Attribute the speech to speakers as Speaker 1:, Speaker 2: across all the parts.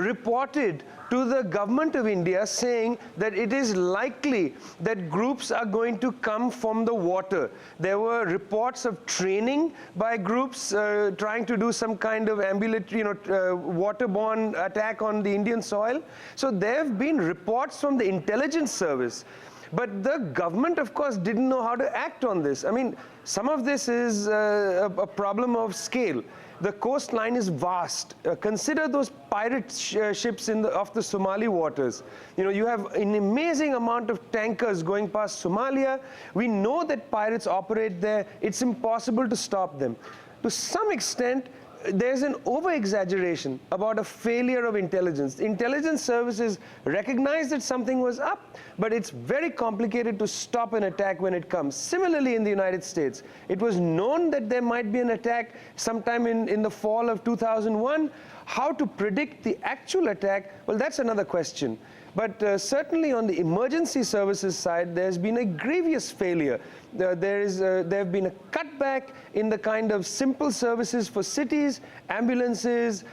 Speaker 1: reported to the government of India saying that it is likely that groups are going to come from the water. There were reports of training by groups trying to do some kind of ambulatory, waterborne attack on the Indian soil. So there have been reports from the intelligence service. But the government, of course, didn't know how to act on this. I mean, some of this is a problem of scale. The coastline is vast. Consider those pirate ships off the Somali waters. You have an amazing amount of tankers going past Somalia. We know that pirates operate there. It's impossible to stop them. To some extent, there's an over-exaggeration about a failure of intelligence. The intelligence services recognize that something was up, but it's very complicated to stop an attack when it comes. Similarly, in the United States, it was known that there might be an attack sometime in the fall of 2001. How to predict the actual attack, well, that's another question. But certainly on the emergency services side, there's been a grievous failure. There have been a cutback in the kind of simple services for cities, ambulances,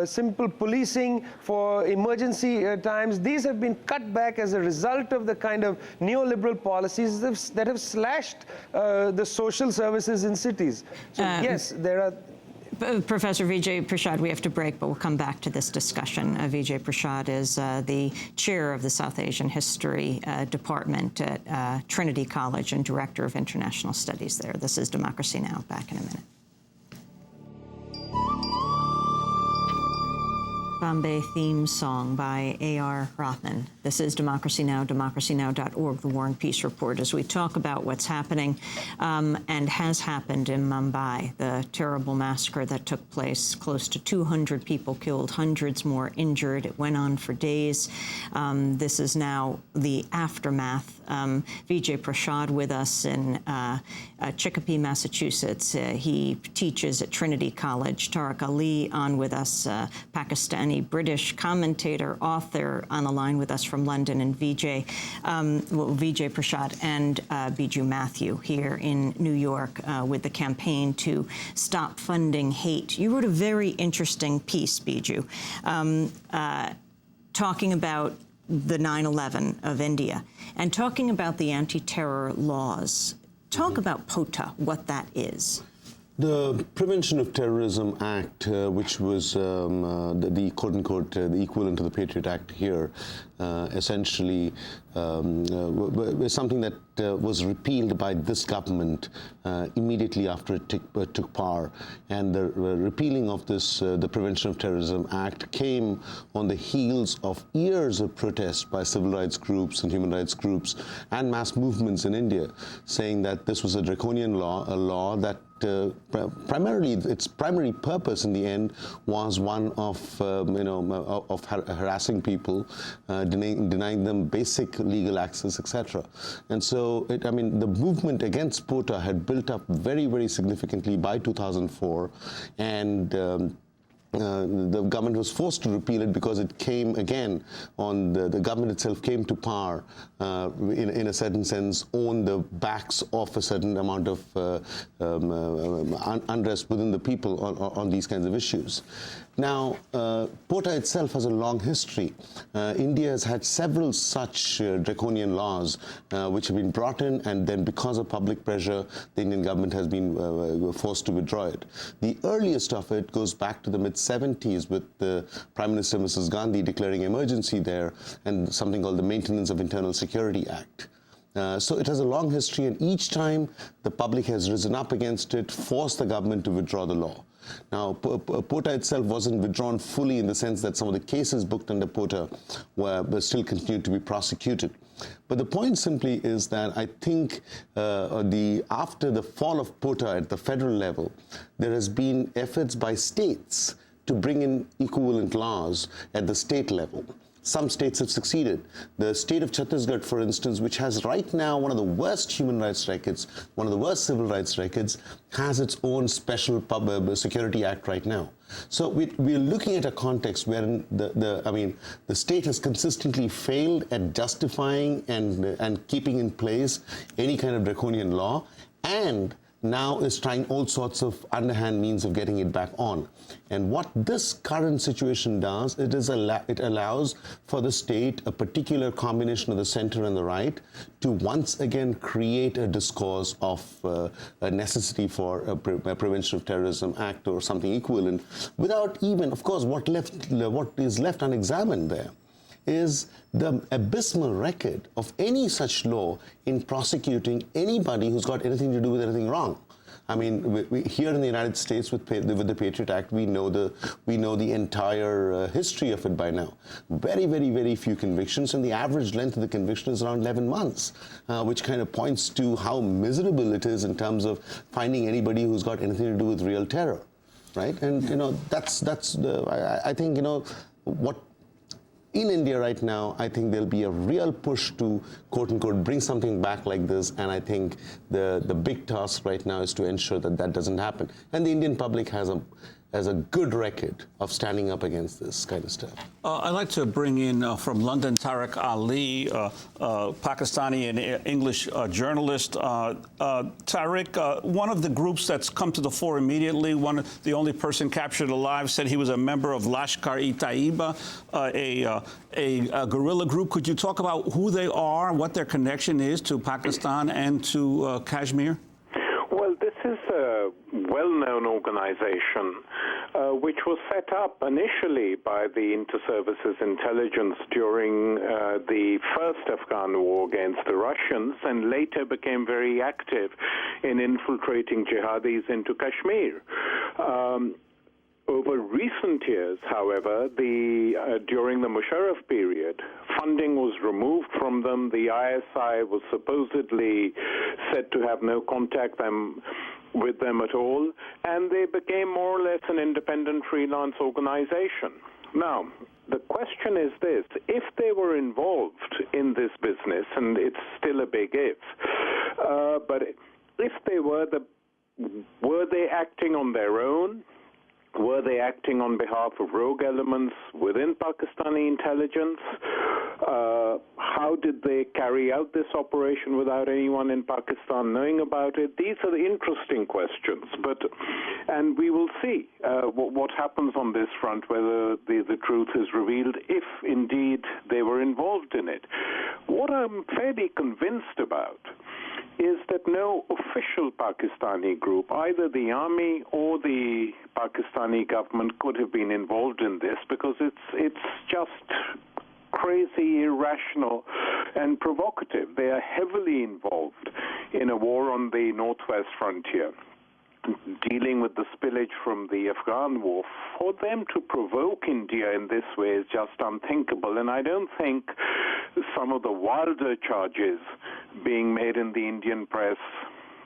Speaker 1: simple policing for emergency times. These have been cut back as a result of the kind of neoliberal policies that have slashed the social services in cities. So yes, there are...
Speaker 2: Professor Vijay Prashad, we have to break, but we'll come back to this discussion. Vijay Prashad is the chair of the South Asian History Department at Trinity College and director of international studies there. This is Democracy Now! Back in a minute. Bombay theme song by A.R. Rothman. This is Democracy Now!, democracynow.org, the War and Peace Report, as we talk about what's happening and has happened in Mumbai, the terrible massacre that took place, close to 200 people killed, hundreds more injured. It went on for days. This is now the aftermath. Vijay Prashad with us in Chicopee, Massachusetts. He teaches at Trinity College. Tariq Ali on with us, Pakistani British commentator, author, on the line with us from London, and Vijay Prashad and Biju Mathew here in New York with the campaign to stop funding hate. You wrote a very interesting piece, Biju, talking about the 9/11 of India and talking about the anti-terror laws. Talk about POTA, what that is.
Speaker 3: The Prevention of Terrorism Act, which was the quote-unquote the equivalent to the Patriot Act here, essentially was something that was repealed by this government immediately after it took power. And the repealing of this, the Prevention of Terrorism Act, came on the heels of years of protest by civil rights groups and human rights groups and mass movements in India, saying that this was a draconian law, a law that primarily, its primary purpose in the end was one of harassing people, denying them basic legal access, etc. And so, the movement against POTA had built up very, very significantly by 2004, and the government was forced to repeal it because it came again on the government itself came to power in a certain sense on the backs of a certain amount of unrest within the people on these kinds of issues. Now, POTA itself has a long history. India has had several such draconian laws which have been brought in, and then because of public pressure, the Indian government has been forced to withdraw it. The earliest of it goes back to the mid-70s with the Prime Minister, Mrs. Gandhi, declaring emergency there, and something called the Maintenance of Internal Security Act. So it has a long history, and each time the public has risen up against it, forced the government to withdraw the law. Now, POTA itself wasn't withdrawn fully in the sense that some of the cases booked under POTA were still continued to be prosecuted. But the point simply is that I think after the fall of POTA at the federal level, there has been efforts by states to bring in equivalent laws at the state level. Some states have succeeded. The state of Chhattisgarh, for instance, which has right now one of the worst human rights records, one of the worst civil rights records, has its own special security act right now. So we're looking at a context wherein the state has consistently failed at justifying and keeping in place any kind of draconian law, and now is trying all sorts of underhand means of getting it back on. And what this current situation does, it allows for the state, a particular combination of the center and the right, to once again create a discourse of a necessity for a Prevention of Terrorism Act or something equivalent, without even, of course, what is left unexamined there is the abysmal record of any such law in prosecuting anybody who's got anything to do with anything wrong. I mean, here in the United States with the Patriot Act, we know the entire history of it by now. Very, very, very few convictions, and the average length of the conviction is around 11 months, which kind of points to how miserable it is in terms of finding anybody who's got anything to do with real terror, right? And I think what. In India right now, I think there'll be a real push to, quote-unquote, bring something back like this, and I think the big task right now is to ensure that that doesn't happen. And the Indian public has a good record of standing up against this kind of stuff.
Speaker 4: I'd like to bring in from London Tariq Ali, Pakistani and English journalist. Tariq, one of the groups that's come to the fore immediately, the only person captured alive, said he was a member of Lashkar-e-Taiba, a guerrilla group. Could you talk about who they are, what their connection is to Pakistan and to Kashmir?
Speaker 5: Well, this is a well-known organization which was set up initially by the Inter-Services Intelligence during the first Afghan war against the Russians, and later became very active in infiltrating jihadis into Kashmir. Over recent years, however, during the Musharraf period, funding was removed from them. The ISI was supposedly said to have no contact with them at all, and they became more or less an independent freelance organization. Now, the question is this: if they were involved in this business, and it's still a big if, but if they were they acting on their own? Were they acting on behalf of rogue elements within Pakistani intelligence? How did they carry out this operation without anyone in Pakistan knowing about it? These are the interesting questions. And we will see what happens on this front, whether the truth is revealed, if indeed they were involved in it. What I'm fairly convinced about is that no official Pakistani group, either the army or the Pakistani government, could have been involved in this, because it's just crazy, irrational, and provocative. They are heavily involved in a war on the northwest frontier, dealing with the spillage from the Afghan war. For them to provoke India in this way is just unthinkable, and I don't think some of the wilder charges being made in the Indian press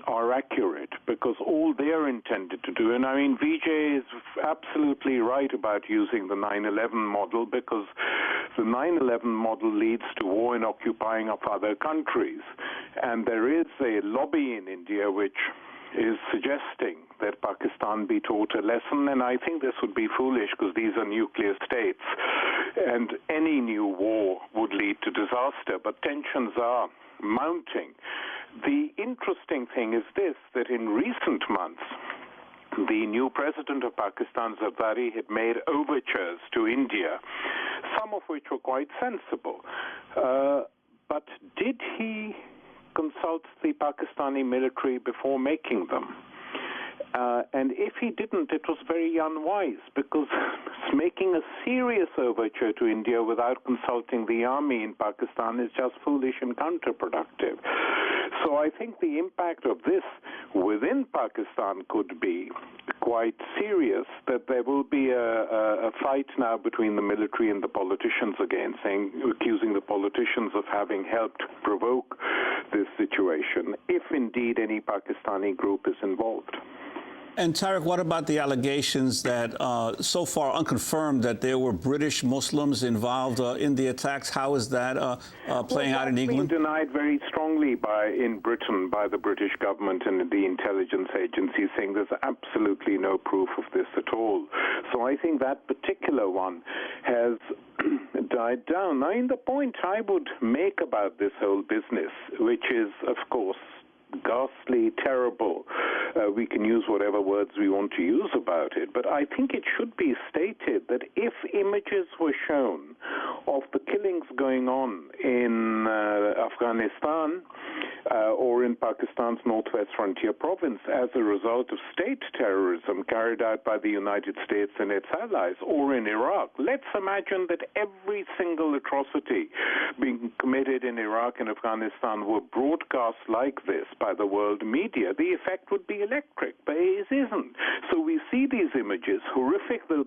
Speaker 5: are accurate, because all they're intended to do, and I mean, Vijay is absolutely right about using the 9/11 model, because the 9/11 model leads to war in occupying of other countries, and there is a lobby in India which is suggesting that Pakistan be taught a lesson, and I think this would be foolish, because these are nuclear states, and any new war would lead to disaster, but tensions are mounting. The interesting thing is this, that in recent months, the new president of Pakistan, Zardari, had made overtures to India, some of which were quite sensible. But did he consult the Pakistani military before making them? And if he didn't, it was very unwise, because making a serious overture to India without consulting the army in Pakistan is just foolish and counterproductive. So I think the impact of this within Pakistan could be quite serious, that there will be a fight now between the military and the politicians again, accusing the politicians of having helped provoke this situation, if indeed any Pakistani group is involved.
Speaker 4: And Tariq, what about the allegations that, so far unconfirmed, that there were British Muslims involved in the attacks? How is that playing out in England?
Speaker 5: It's been denied very strongly in Britain by the British government and the intelligence agencies, saying there's absolutely no proof of this at all. So I think that particular one has died down. I mean, the point I would make about this whole business, which is, of course, ghastly, terrible, we can use whatever words we want to use about it, but I think it should be stated that if images were shown of the killings going on in Afghanistan or in Pakistan's northwest frontier province as a result of state terrorism carried out by the United States and its allies, or in Iraq, let's imagine that every single atrocity being committed in Iraq and Afghanistan were broadcast like this by the world media. The effect would be electric, but it isn't. So we see these images, horrific though